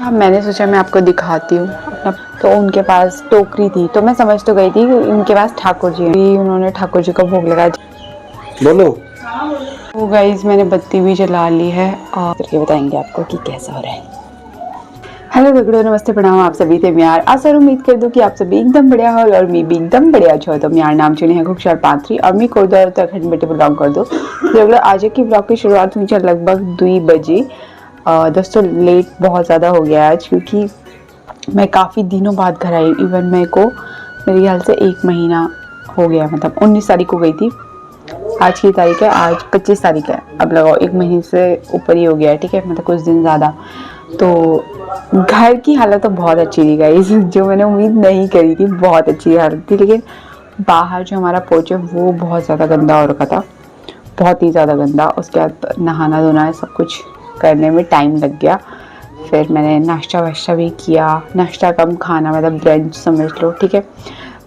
हाँ, मैंने सोचा मैं आपको दिखाती हूँ अपना। तो उनके पास टोकरी थी, तो मैं समझ तो गई थी कि उनके पास ठाकुर जी हैं। उन्होंने ठाकुर जी का भोग लगाया। बोलो। तो गाइस मैंने बत्ती भी जला ली है और करके बताएंगे आपको कि कैसा हो रहा है। हेलो दगड़ो, नमस्ते, प्रणाम, आप सभी थे म्यार। आज सर उम्मीद कर दो कि आप सभी एकदम बढ़िया हो और मैं भी एकदम बढ़िया छो। तो म्यार नाम चुने हैं खुशहाल पाथरी और मैं कोई उत्तराखंड में बिलोंग कर दो। तो आज की ब्लॉग की शुरुआत हुई लगभग 2 बजे। दोस्तों लेट बहुत ज़्यादा हो गया आज, क्योंकि मैं काफ़ी दिनों बाद घर आई। इवन मेरे को मेरे ख्याल से 1 महीना हो गया, मतलब 19 तारीख को गई थी। आज की तारीख है, आज 25 तारीख है। अब लगाओ 1 महीने से ऊपर ही हो गया है, ठीक है, मतलब कुछ दिन ज़्यादा। तो घर की हालत तो बहुत अच्छी थी गाइस, जो मैंने उम्मीद नहीं करी थी। बहुत अच्छी हालत थी, लेकिन बाहर जो हमारा पोर्च है वो बहुत ज़्यादा गंदा हो रखा था, बहुत ही ज़्यादा गंदा। उसके बाद नहाना धोना सब कुछ करने में टाइम लग गया। फिर मैंने नाश्ता वाश्ता भी किया, नाश्ता कम खाना, मतलब ब्रंच समझ लो, ठीक है।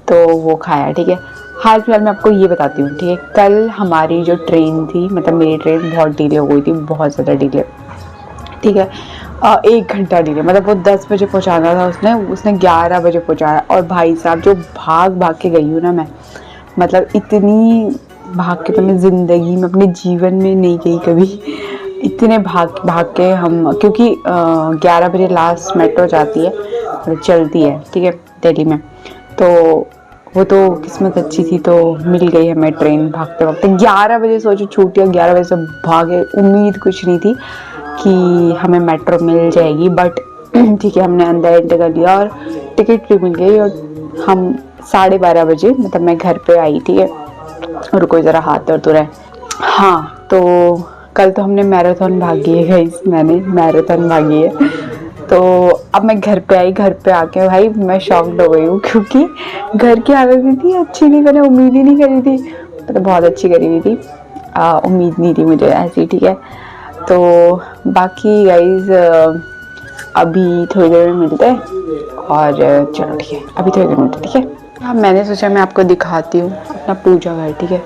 तो वो खाया, ठीक है। हाल फिलहाल मैं आपको ये बताती हूँ, ठीक है। कल हमारी जो ट्रेन थी, मतलब मेरी ट्रेन बहुत डिले हो गई थी, बहुत ज़्यादा डिले, ठीक है। 1 घंटा डिले, मतलब वो 10 बजे पहुँचाना था, उसने 11 बजे पहुँचाया। और भाई साहब जो भाग भाग के गई हूँ ना मैं, मतलब इतनी भाग के तो मैं ज़िंदगी में अपने जीवन में नहीं गई कभी। इतने भाग भाग के हम, क्योंकि 11 बजे लास्ट मेट्रो जाती है, मतलब चलती है, ठीक है, दिल्ली में। तो वो तो किस्मत अच्छी थी, तो मिल गई हमें ट्रेन भागते वक्त 11 बजे। सोचो छूटिया 11 बजे से भागे, उम्मीद कुछ नहीं थी कि हमें मेट्रो मिल जाएगी, बट ठीक है, हमने अंदर एंटर कर लिया और टिकट भी मिल गई। और हम 12:30 बजे, मतलब मैं घर पे आई, ठीक है। और कोई ज़रा हाथ दर्द हो रहा है। हाँ, तो कल तो हमने मैराथन भागी है गाइस, मैंने मैराथन भागी है। तो अब मैं घर पे आई, घर पे आके भाई मैं शॉक्ड हो गई हूँ, क्योंकि घर की हालत इतनी अच्छी नहीं, मैंने उम्मीद ही नहीं करी थी। तो बहुत अच्छी करी हुई थी, उम्मीद नहीं थी मुझे ऐसी, ठीक है। तो बाकी गाइस अभी थोड़ी देर में मिलते हैं, और चलो ठीक है, अभी थोड़ी देर में मिलते, ठीक है। हाँ, मैंने सोचा मैं आपको दिखाती हूँ अपना पूजा घर, ठीक है।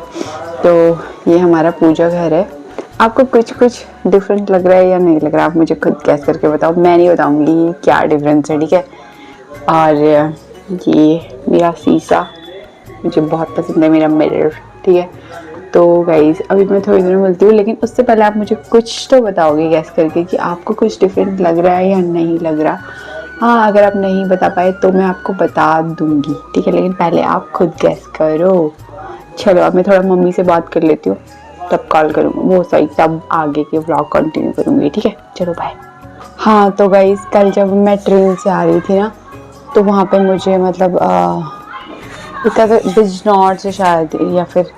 तो ये हमारा पूजा घर है। आपको कुछ कुछ डिफरेंट लग रहा है या नहीं लग रहा, आप मुझे खुद गैस करके बताओ, मैं नहीं बताऊंगी क्या डिफरेंस है, ठीक है। और ये मेरा शीशा मुझे बहुत पसंद है, मेरा मिरर, ठीक है। तो गाइज अभी मैं थोड़ी देर में मिलती हूँ, लेकिन उससे पहले आप मुझे कुछ तो बताओगे गैस करके कि आपको कुछ डिफरेंट लग रहा है या नहीं लग रहा। हाँ, अगर आप नहीं बता पाए तो मैं आपको बता दूंगी, ठीक है, लेकिन पहले आप खुद गैस करो। चलो अब मैं थोड़ा मम्मी से बात कर लेती हूँ, तब कॉल करूँगी, वो सही, तब आगे के व्लॉग कंटिन्यू करूँगी, ठीक है। चलो बाय। हाँ तो गाइज कल जब मैं ट्रेन से आ रही थी ना, तो वहाँ पे मुझे मतलब इतना तो बिजनौर से शायद, या फिर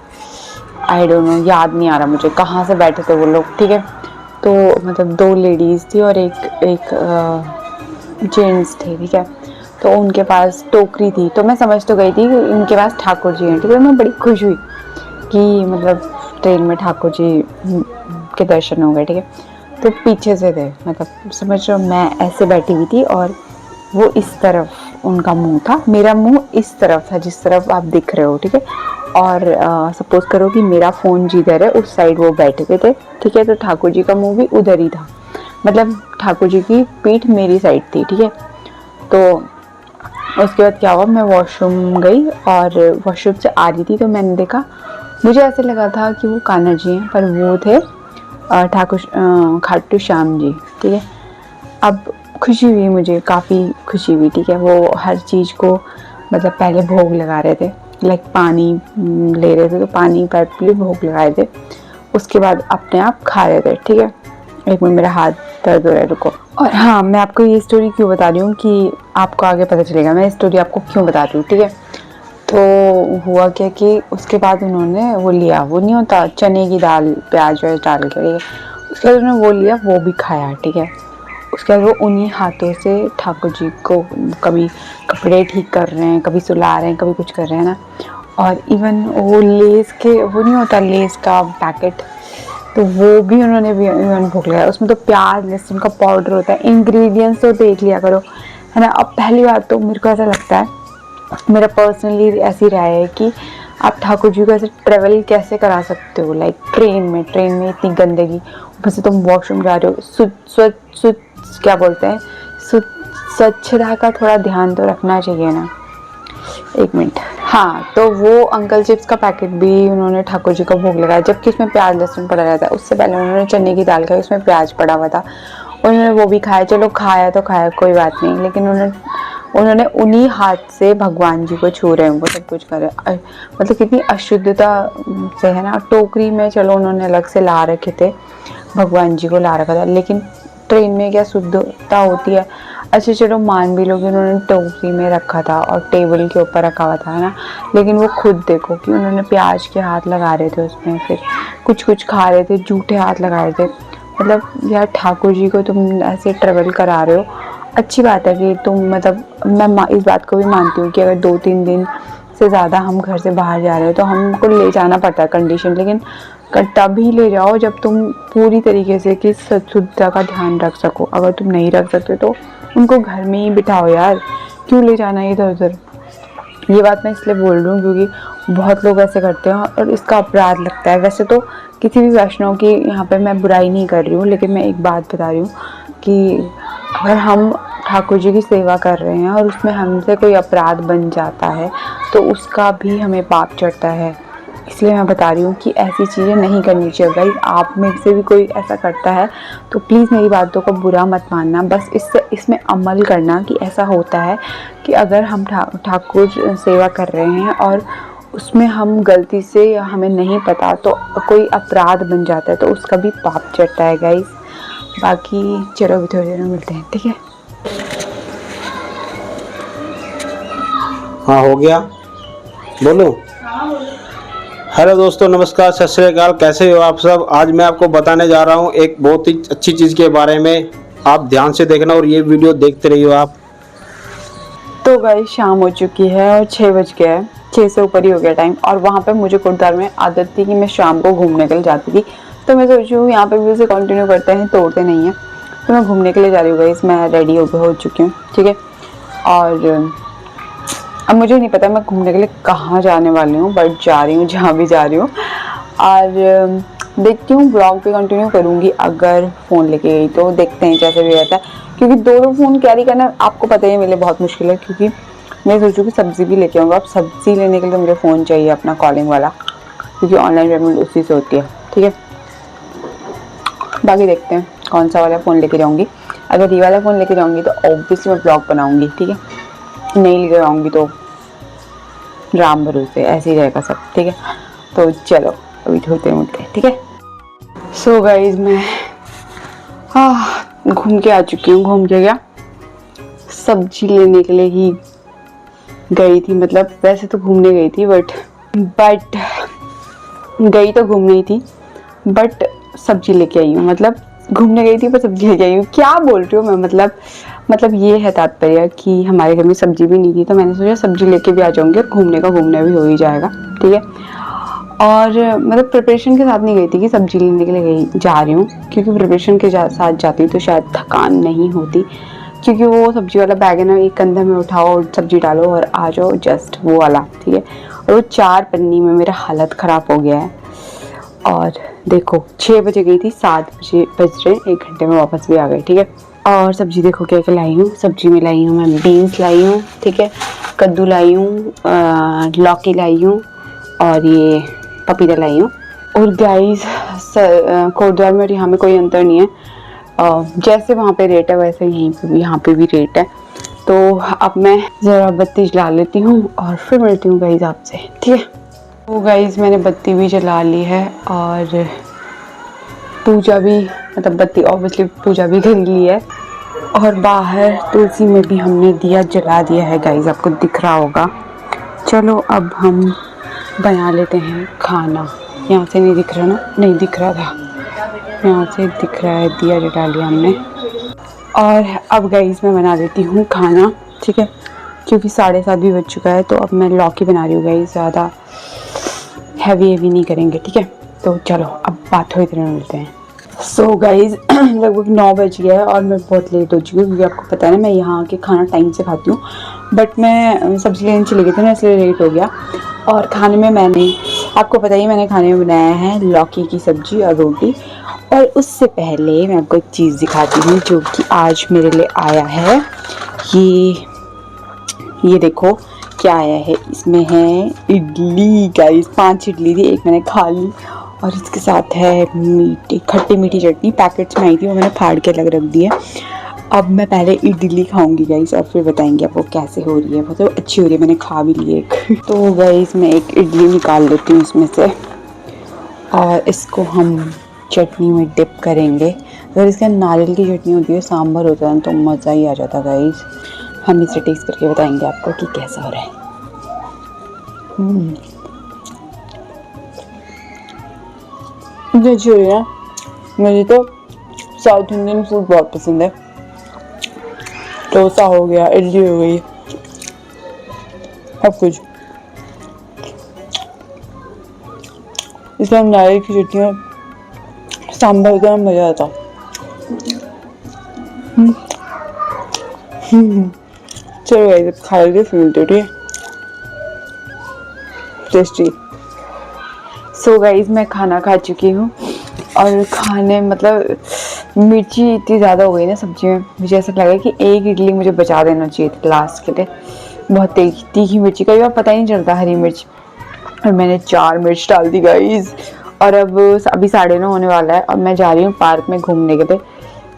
आई डोंट नो, याद नहीं आ रहा मुझे कहाँ से बैठे थे वो लोग, ठीक है। तो मतलब 2 लेडीज़ थी और एक जेंट्स थे, ठीक है। तो उनके पास टोकरी थी, तो मैं समझ तो गई थी कि उनके पास ठाकुर जी हैं, ठीक है। मैं बड़ी खुश हुई कि मतलब ट्रेन में ठाकुर जी के दर्शन हो गए, ठीक है। तो पीछे से थे, मतलब समझ रहे हो, मैं ऐसे बैठी हुई थी और वो इस तरफ उनका मुंह था, मेरा मुंह इस तरफ था जिस तरफ आप दिख रहे हो, ठीक है। और सपोज करो कि मेरा फ़ोन जिधर है उस साइड वो बैठे हुए थे, ठीक है। तो ठाकुर जी का मुंह भी उधर ही था, मतलब ठाकुर जी की पीठ मेरी साइड थी, ठीक है। तो उसके बाद क्या हुआ, मैं वॉशरूम गई और वॉशरूम से आ रही थी, तो मैंने देखा, मुझे ऐसे लगा था कि वो कान्हा जी हैं, पर वो थे ठाकुर खाटू श्याम जी, ठीक है। अब खुशी हुई, मुझे काफ़ी खुशी हुई, ठीक है। वो हर चीज़ को मतलब पहले भोग लगा रहे थे, लाइक पानी ले रहे थे, तो पानी पाइप के लिए भोग लगाए थे। उसके बाद अपने आप खा रहे थे, ठीक है। एक मिनट, मेरा हाथ दर्द हो रहा है, रुको। और हाँ, मैं आपको ये स्टोरी क्यों बता रही हूँ कि आपको आगे पता चलेगा मैं स्टोरी आपको क्यों बता रही हूँ, ठीक है। तो हुआ क्या कि उसके बाद उन्होंने वो लिया, वो नहीं होता चने की दाल प्याज व्याज डाल के, ठीक है। उसके बाद उन्होंने वो लिया, वो भी खाया, ठीक है। उसके बाद वो उन्हीं हाथों से ठाकुर जी को कभी कपड़े ठीक कर रहे हैं, कभी सुला रहे हैं, कभी कुछ कर रहे हैं ना। और इवन वो लेस के, वो नहीं होता लेस का पैकेट, तो वो भी उन्होंने भी इवन भोग लगाया। उसमें तो प्याज लहसुन का पाउडर होता है, इंग्रेडिएंट्स तो देख लिया करो, है ना। अब पहली बात तो मेरे को ऐसा लगता है, मेरा पर्सनली ऐसी राय है कि आप ठाकुर जी को ऐसे ट्रेवल कैसे करा सकते हो, लाइक ट्रेन में इतनी गंदगी, ऊपर से तुम वॉशरूम जा रहे हो, क्या बोलते हैं, स्वच्छता का थोड़ा ध्यान तो रखना चाहिए ना। एक मिनट। हाँ, तो वो अंकल चिप्स का पैकेट भी उन्होंने ठाकुर जी को भोग लगाया, जबकि उसमें प्याज लहसुन पड़ा रहता है। उससे पहले उन्होंने चने की दाल खाई, उसमें प्याज पड़ा हुआ था, उन्होंने वो भी खाया। चलो खाया तो खाया, कोई बात नहीं, लेकिन उन्होंने उन्हीं हाथ से भगवान जी को छू रहे हैं, वो सब कुछ कर रहे हैं। मतलब कितनी अशुद्धता से है ना। टोकरी में चलो उन्होंने अलग से ला रखे थे, भगवान जी को ला रखा था, लेकिन ट्रेन में क्या शुद्धता होती है। अच्छा चलो मान भी लोगे, उन्होंने टोकरी में रखा था और टेबल के ऊपर रखा हुआ था, है ना, लेकिन वो खुद देखो कि उन्होंने प्याज के हाथ लगा रहे थे उसमें, फिर कुछ खा रहे थे, जूठे हाथ लगा रहे थे। मतलब यार ठाकुर जी को तुम ऐसे ट्रेवल करा रहे हो। अच्छी बात है कि तुम, मतलब मैं इस बात को भी मानती हूँ कि अगर 2-3 दिन से ज़्यादा हम घर से बाहर जा रहे हो तो हमको ले जाना पड़ता है कंडीशन, लेकिन तभी ले जाओ जब तुम पूरी तरीके से कि शुद्धता का ध्यान रख सको। अगर तुम नहीं रख सकते तो उनको घर में ही बिठाओ यार, क्यों ले जाना है इधर उधर। ये बात मैं इसलिए बोल रही हूँ क्योंकि बहुत लोग ऐसे करते हैं और इसका अपराध लगता है। वैसे तो किसी भी वैष्णव की यहाँ पे मैं बुराई नहीं कर रही हूँ, लेकिन मैं एक बात बता रही हूँ कि अगर हम ठाकुर जी की सेवा कर रहे हैं और उसमें हमसे कोई अपराध बन जाता है तो उसका भी हमें पाप चढ़ता है। इसलिए मैं बता रही हूँ कि ऐसी चीज़ें नहीं करनी चाहिए गाइस। आप में से भी कोई ऐसा करता है तो प्लीज़ मेरी बातों को बुरा मत मानना, बस इसमें अमल करना कि ऐसा होता है कि अगर हम ठाकुर सेवा कर रहे हैं और उसमें हम गलती से, हमें नहीं पता, तो कोई अपराध बन जाता है तो उसका भी पाप चढ़ता है गाइस। बाकी चलो अभी थोड़ी देर में मिलते हैं, ठीक है। हाँ हो गया, बोलो। हेलो दोस्तों, नमस्कार, सत श्री अकाल, कैसे हो आप सब। आज मैं आपको बताने जा रहा हूँ एक बहुत ही अच्छी चीज़ के बारे में। आप ध्यान से देखना और ये वीडियो देखते रहिए आप। तो गाइस शाम हो चुकी है और 6 बज गया है, 6 से ऊपर ही हो गया टाइम। और वहाँ पे मुझे गुरुद्वारा में आदत थी कि मैं शाम को घूमने के लिए जाती थी, तो मैं सोची हूँ यहाँ पे भी उसे कंटिन्यू करते हैं, तोड़ते नहीं हैं। तो मैं घूमने के लिए जा रही हूँ गाइस, मैं रेडी हो चुकी हूँ, ठीक है। और अब मुझे नहीं पता मैं घूमने के लिए कहाँ जाने वाली हूँ, बट जा रही हूँ जहाँ भी जा रही हूँ। और देखती हूँ, ब्लॉग पे कंटिन्यू करूँगी। अगर फ़ोन लेके गई तो देखते हैं जैसे भी रहता है, क्योंकि 2 फ़ोन कैरी करना आपको पता ही है मेरे लिए बहुत मुश्किल है। क्योंकि मैं सोचूँ कि सब्ज़ी भी लेके आऊँगा। अब सब्ज़ी लेने के लिए मुझे फ़ोन चाहिए अपना कॉलिंग वाला, क्योंकि ऑनलाइन पेमेंट उसी से होती है, ठीक है। बाकी देखते हैं कौन सा वाला फ़ोन लेके जाऊँगी। अगर ये वाला फ़ोन लेके जाऊँगी तो ऑब्वियसली मैं ब्लॉग बनाऊँगी, ठीक है। नहीं लेके जाऊँगी तो राम भरोसे ऐसे ही रहेगा सब, ठीक है। तो चलो अभी थोड़ी मिलते हैं, ठीक है। सो गाइज मैं घूम के आ चुकी हूँ। घूम के गया, सब्जी लेने के लिए ही गई थी। मतलब वैसे तो घूमने गई थी, बट गई तो घूमने ही थी, बट सब्जी लेके आई हूँ। मतलब घूमने गई थी पर सब्जी लेके आई हूँ। क्या बोल रही हूँ मैं, मतलब ये है तात्पर्य कि हमारे घर में सब्जी भी नहीं थी, तो मैंने सोचा सब्जी लेके भी आ जाऊंगी और घूमने का घूमने भी हो ही जाएगा, ठीक है। और मतलब प्रिपरेशन के साथ नहीं गई थी कि सब्जी लेने के लिए जा रही हूँ, क्योंकि प्रिपरेशन के साथ जाती तो शायद थकान नहीं होती। क्योंकि वो सब्जी वाला बैग है ना, एक कंधे में उठाओ और सब्जी डालो और आ जाओ, जस्ट वो वाला, ठीक है। और वो 4 पन्नी में मेरा हालत ख़राब हो गया है। और देखो 6 बजे गई थी, 7 बज रहे, 1 घंटे में वापस भी आ गई, ठीक है। और सब्जी देखो क्या क्या लाई हूँ। सब्जी में लाई हूँ मैं बीन्स लाई हूँ, ठीक है, कद्दू लाई हूँ, लौकी लाई हूँ और ये पपीता लाई हूँ। और गाइस कोटद्वार में और यहाँ में कोई अंतर नहीं है। जैसे वहाँ पे रेट है वैसे यहाँ पे भी रेट है। तो अब मैं ज़रा बत्ती जला लेती हूँ और फिर मिलती हूँ गाइस आपसे, ठीक है। तो गाइस मैंने बत्ती भी जला ली है और पूजा भी, मतलब बत्ती ऑब्वियसली पूजा भी कर ली है। और बाहर तुलसी में भी हमने दिया जला दिया है गाइस, आपको दिख रहा होगा। चलो अब हम बना लेते हैं खाना। यहाँ से नहीं दिख रहा ना, नहीं दिख रहा था, यहाँ से दिख रहा है, दिया जला लिया हमने। और अब गाइस मैं बना देती हूँ खाना, ठीक है, क्योंकि 7:30 भी बज चुका है। तो अब मैं लौकी बना रही हूँ गाइस, ज़्यादा हैवी नहीं करेंगे, ठीक है। तो चलो अब बात थोड़ी देर में मिलते हैं। सो गाइज लगभग 9 बज गया है और मैं बहुत लेट हो चुकी हूँ, क्योंकि आपको पता है ना मैं यहाँ के खाना टाइम से खाती हूँ, बट मैं सब्ज़ी लेने चली गई थी ना, इसलिए लेट हो गया। और खाने में मैंने, आपको पता ही, मैंने खाने में बनाया है लौकी की सब्ज़ी और रोटी। और उससे पहले मैं आपको एक चीज़ दिखाती हूँ जो कि आज मेरे लिए आया है। ये देखो क्या आया है। इसमें है इडली गाइस, 5 इडली थी, एक मैंने खा ली। और इसके साथ है खट्टी मीठी चटनी, पैकेट्स में आई थी, वो मैंने फाड़ के अलग रख दी है। अब मैं पहले इडली खाऊंगी गाइस और फिर बताएंगे आपको कैसे हो रही है। बहुत तो अच्छी हो रही है, मैंने खा भी ली एक। तो गाइस मैं एक इडली निकाल लेती हूँ इसमें से और इसको हम चटनी में डिप करेंगे। अगर इसके नारियल की चटनी होती है, सांभर होता है तो मज़ा ही आ जाता गाइस। हम इसे टेस्ट करके बताएंगे आपको कि कैसा हो रहा है। अच्छी हो रही है। मुझे तो साउथ इंडियन फूड बहुत पसंद है। डोसा हो गया, इडली हो गई, सब कुछ। इसमें नारियल की चटनी और सांभर का मज़ा आता। चलो गाइस खा लेते फिर मिलते हैं, ठीक है। टेस्टी। सो गाइस मैं खाना खा चुकी हूँ और खाने मतलब मिर्ची इतनी ज़्यादा हो गई ना सब्जी में, मुझे ऐसा लगा कि एक इडली मुझे बचा देना चाहिए थी लास्ट के लिए। बहुत तीखी मिर्ची, कई बार पता ही नहीं चलता हरी मिर्च, और मैंने 4 मिर्च डाल दी गाइस। और अब अभी 9:30 होने वाला है और मैं जा रही हूँ पार्क में घूमने के लिए।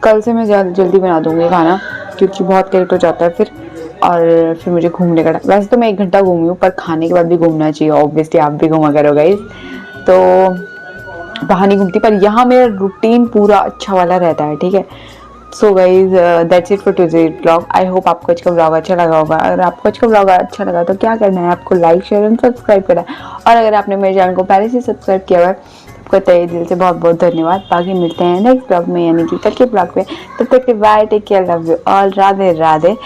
कल से मैं जल्दी बना दूँगी खाना क्योंकि बहुत लेट हो जाता है फिर। और फिर मुझे घूमने का, वैसे तो मैं 1 घंटा घूमी हूँ पर खाने के बाद भी घूमना चाहिए, ऑब्वियसली आप भी घूमा करो गाइस। तो बाहर नहीं घूमती पर यहाँ मेरा रूटीन पूरा अच्छा वाला रहता है, ठीक है। So guys that's it for today blog. I hope आपको आज का ब्लॉग अच्छा लगा होगा। अगर आपको आज का ब्लॉग अच्छा लगा तो क्या करना है, आपको लाइक शेयर एंड सब्सक्राइब करना है। और अगर आपने मेरे चैनल को पहले से सब्सक्राइब किया हुआ है आपको तहे दिल से बहुत बहुत धन्यवाद। बाकी मिलते हैं नेक्स्ट ब्लॉग में, यानी कि कल के ब्लॉग में। तब तक के bye, take care, love you all, Radhe Radhe.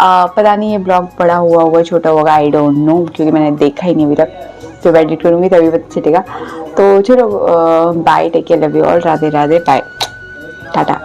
पता नहीं ये ब्लॉग बड़ा हुआ होगा छोटा होगा, आई डोंट नो, क्योंकि मैंने देखा ही नहीं अभी तक। जब एडिट करूँगी तभी पता चलेगा। तो चलो bye, take care, love you all, Radhe Radhe, bye, Tata.